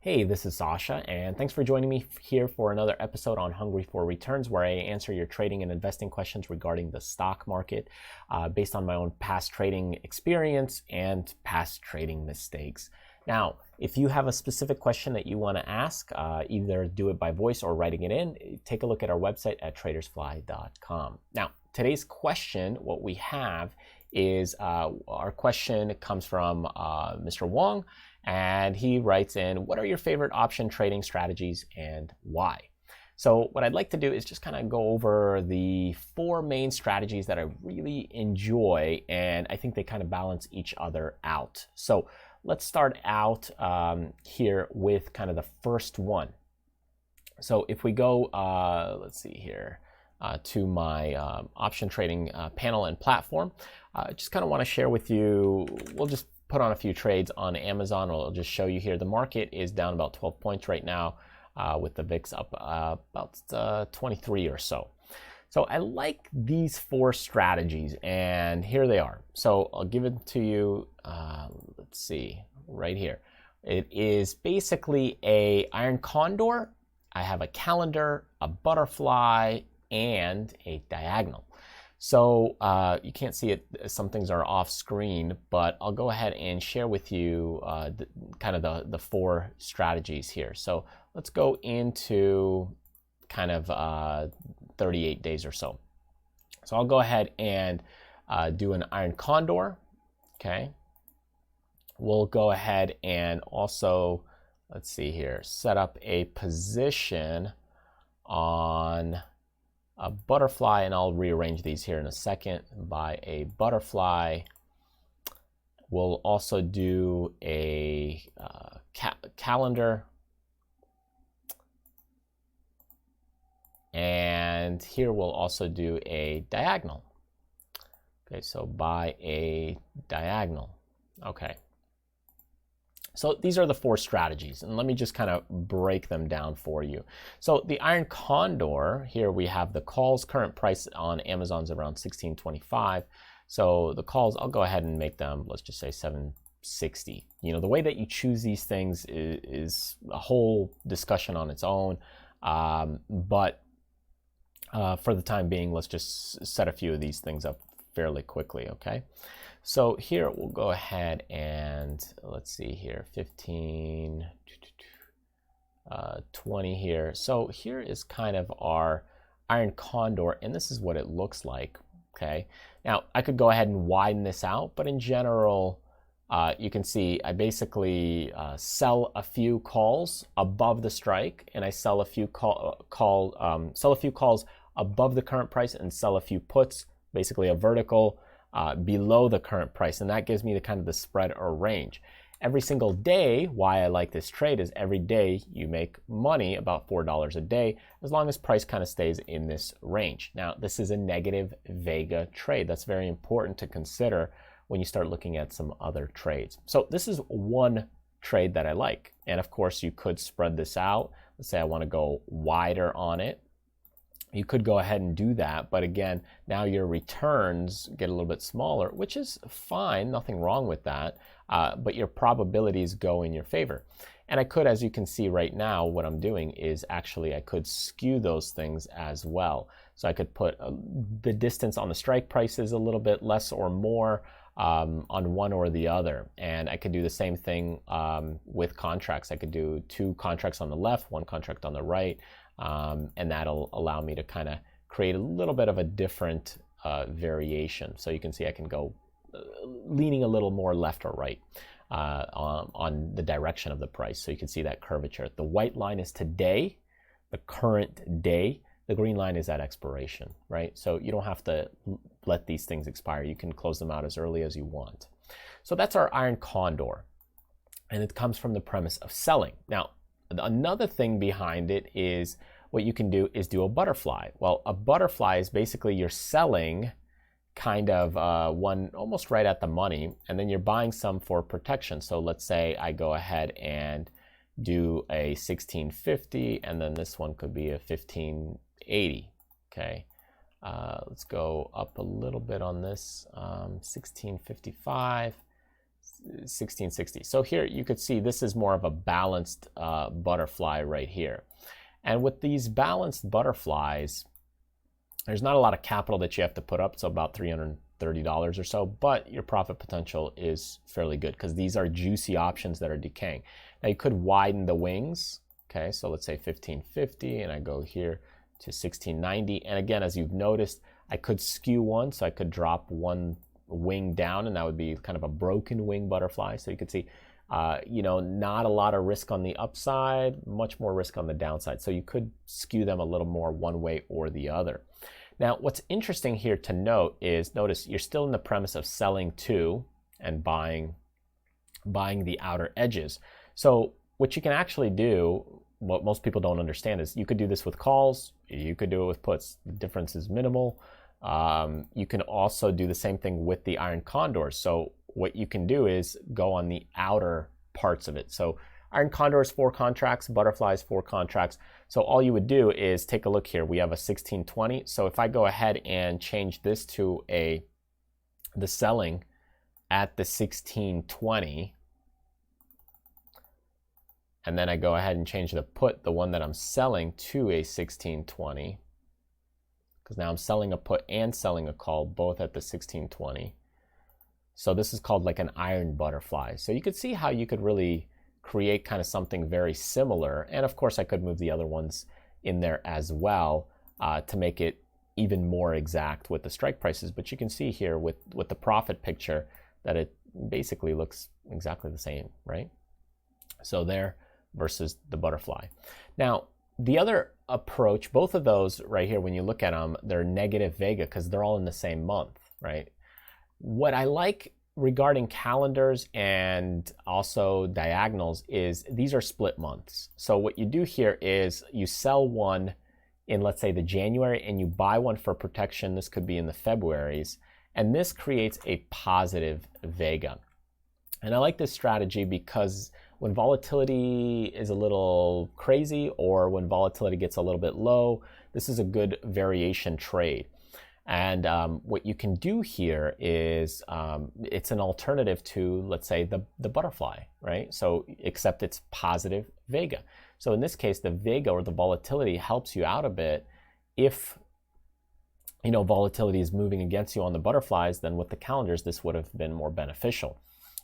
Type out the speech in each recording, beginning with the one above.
Hey, this is Sasha, and thanks for joining me here for another episode on Hungry for Returns, where I answer your trading and investing questions regarding the stock market based on my own past trading experience and past trading mistakes. Now, if you have a specific question that you want to ask, either do it by voice or writing it in, take a look at our website at tradersfly.com. Now, today's question, what we have is our question comes from Mr. Wong, and he writes in, what are your favorite option trading strategies and why? So what I'd like to do is just kind of go over the four main strategies that I really enjoy, and I think they kind of balance each other out. So let's start out here with kind of the first one. So if we go, let's see here, to my option trading panel and platform, I just kind of want to share with you, we'll just put on a few trades on Amazon. I'll just show you here. The market is down about 12 points right now with the VIX up about 23 or so. So I like these four strategies, and here they are. So I'll give it to you, let's see, right here. It is basically a iron condor. I have a calendar, a butterfly, and a diagonal. So you can't see it, some things are off screen, but I'll go ahead and share with you kind of the four strategies here. So let's go into kind of 38 days or so. So I'll go ahead and do an iron condor, okay? We'll go ahead and also, let's see here, set up a position on a butterfly, and I'll rearrange these here in a second by a butterfly. We'll also do a calendar, and here we'll also do a diagonal. Okay, so by a diagonal. Okay. So these are the four strategies, and let me just kind of break them down for you. So the iron condor, here we have the calls. Current price on Amazon's around $16.25. So the calls, I'll go ahead and make them, let's just say $7.60. You know, the way that you choose these things is a whole discussion on its own. But for the time being, let's just set a few of these things up fairly quickly, okay? So here we'll go ahead and let's see here, 15, 20 here. So here is kind of our iron condor, and this is what it looks like, okay? Now I could go ahead and widen this out, but in general, you can see I basically sell a few calls above the strike, and I sell a few sell a few calls above the current price and sell a few puts, basically a vertical below the current price, and that gives me the kind of the spread or range. Every single day, why I like this trade is every day you make money, about $4 a day, as long as price kind of stays in this range. Now, this is a negative vega trade. That's very important to consider when you start looking at some other trades. So this is one trade that I like, and of course you could spread this out. Let's say I want to go wider on it. You could go ahead and do that, but again, now your returns get a little bit smaller, which is fine, nothing wrong with that, but your probabilities go in your favor. And I could, as you can see right now, what I'm doing is actually I could skew those things as well. So I could put the distance on the strike prices a little bit less or more on one or the other. And I could do the same thing with contracts. I could do two contracts on the left, one contract on the right, and that'll allow me to kind of create a little bit of a different variation. So you can see I can go leaning a little more left or right on the direction of the price. So you can see that curvature. The white line is today, the current day. The green line is at expiration, right? So you don't have to let these things expire. You can close them out as early as you want. So that's our iron condor, and it comes from the premise of selling. Now, another thing behind it is what you can do is do a butterfly. Well, a butterfly is basically you're selling kind of one almost right at the money, and then you're buying some for protection. So let's say I go ahead and do a 1650, and then this one could be a 1580, okay? Let's go up a little bit on this, 1655, 1660. So here you could see this is more of a balanced butterfly right here. And with these balanced butterflies, there's not a lot of capital that you have to put up, so about $330 or so, but your profit potential is fairly good because these are juicy options that are decaying. Now you could widen the wings, okay, so let's say 1550, and I go here to 1690, and again, as you've noticed, I could skew one, so I could drop one wing down, and that would be kind of a broken wing butterfly. So you could see, you know, not a lot of risk on the upside, much more risk on the downside. So you could skew them a little more one way or the other. Now, what's interesting here to note is, notice you're still in the premise of selling two and buying the outer edges. So what you can actually do, what most people don't understand, is you could do this with calls, you could do it with puts. The difference is minimal. You can also do the same thing with the iron condors. So what you can do is go on the outer parts of it. So iron condors 4 contracts, butterflies 4 contracts. So all you would do is take a look here. We have a 1620. So if I go ahead and change this to the selling at the 1620, and then I go ahead and change the put, the one that I'm selling, to a 1620, because now I'm selling a put and selling a call both at the 1620. So this is called like an iron butterfly. So you could see how you could really create kind of something very similar. And of course I could move the other ones in there as well to make it even more exact with the strike prices. But you can see here with the profit picture that it basically looks exactly the same, right? So there versus the butterfly. Now, the other approach, both of those right here, when you look at them, they're negative vega because they're all in the same month, right? What I like regarding calendars and also diagonals is these are split months. So what you do here is you sell one in, let's say, the January, and you buy one for protection. This could be in the Februaries, and this creates a positive vega. And I like this strategy because when volatility is a little crazy or when volatility gets a little bit low, this is a good variation trade. And what you can do here is it's an alternative to, let's say, the butterfly, right? So except it's positive vega. So in this case, the vega or the volatility helps you out a bit. If you know volatility is moving against you on the butterflies, then with the calendars, this would have been more beneficial.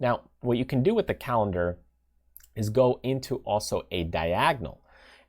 Now, what you can do with the calendar is go into also a diagonal.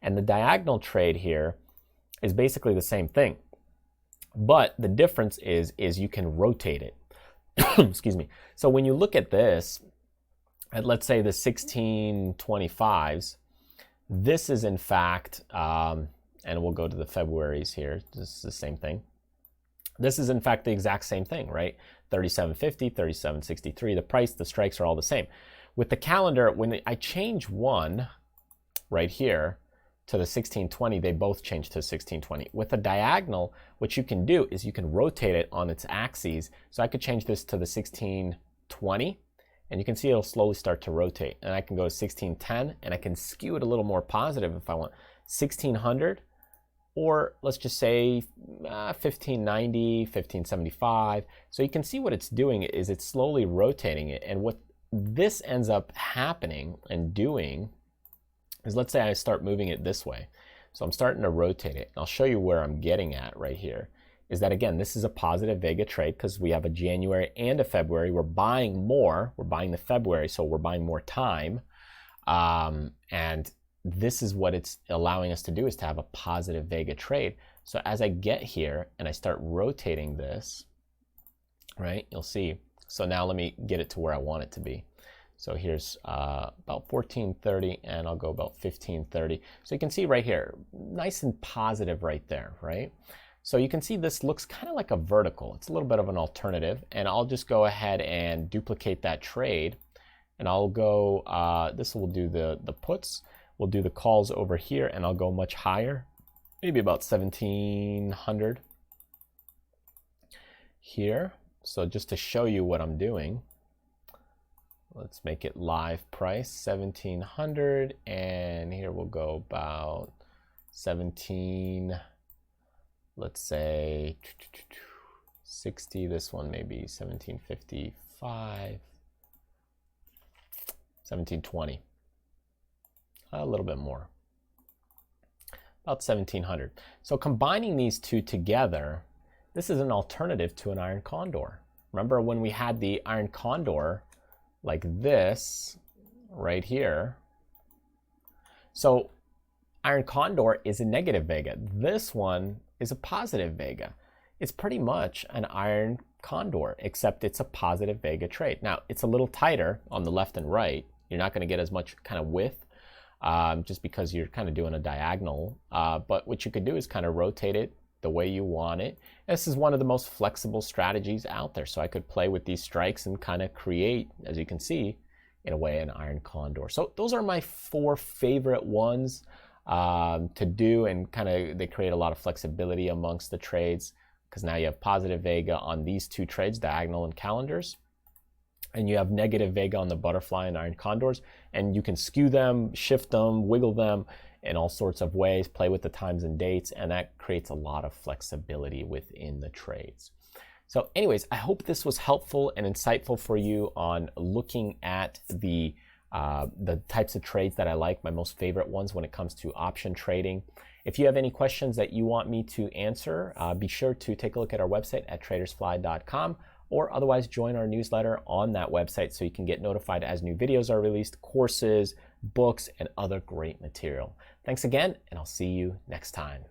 And the diagonal trade here is basically the same thing. But the difference is you can rotate it. Excuse me. So when you look at this, at let's say the 1625s, this is in fact, and we'll go to the Februaries here, this is the same thing. This is in fact the exact same thing, right? 37.50, 37.63, the price, the strikes are all the same. With the calendar, when I change one right here to the 1620, they both change to 1620. With a diagonal, what you can do is you can rotate it on its axes. So I could change this to the 1620, and you can see it'll slowly start to rotate. And I can go to 1610, and I can skew it a little more positive if I want. 1600, or let's just say 1590, 1575. So you can see what it's doing is it's slowly rotating it. And what this ends up happening and doing is, let's say I start moving it this way. So I'm starting to rotate it. I'll show you where I'm getting at right here. Is that, again, this is a positive vega trade because we have a January and a February. We're buying more. We're buying the February, so we're buying more time. And this is what it's allowing us to do, is to have a positive vega trade. So as I get here and I start rotating this, right, you'll see. So now let me get it to where I want it to be. So here's about 1430, and I'll go about 1530. So you can see right here, nice and positive right there, right? So you can see this looks kind of like a vertical. It's a little bit of an alternative, and I'll just go ahead and duplicate that trade. And I'll go, this will do the puts. We'll do the calls over here, and I'll go much higher, maybe about 1700 here. So just to show you what I'm doing, let's make it live price, 1700, and here we'll go about 17, let's say 60, this one maybe 1755, 1720. A little bit more. About 1700. So combining these two together, this is an alternative to an iron condor. Remember when we had the iron condor like this right here? So iron condor is a negative vega. This one is a positive vega. It's pretty much an iron condor, except it's a positive vega trade. Now, it's a little tighter on the left and right. You're not going to get as much kind of width just because you're kind of doing a diagonal. But what you could do is kind of rotate it the way you want it. This is one of the most flexible strategies out there. So I could play with these strikes and kind of create, as you can see, in a way, an iron condor. So those are my 4 favorite ones to do, and kind of they create a lot of flexibility amongst the trades, because now you have positive vega on these 2 trades, diagonal and calendars, and you have negative vega on the butterfly and iron condors, and you can skew them, shift them, wiggle them in all sorts of ways, play with the times and dates, and that creates a lot of flexibility within the trades. So anyways, I hope this was helpful and insightful for you on looking at the types of trades that I like, my most favorite ones when it comes to option trading. If you have any questions that you want me to answer, be sure to take a look at our website at tradersfly.com, or otherwise join our newsletter on that website so you can get notified as new videos are released, courses, books, and other great material. Thanks again, and I'll see you next time.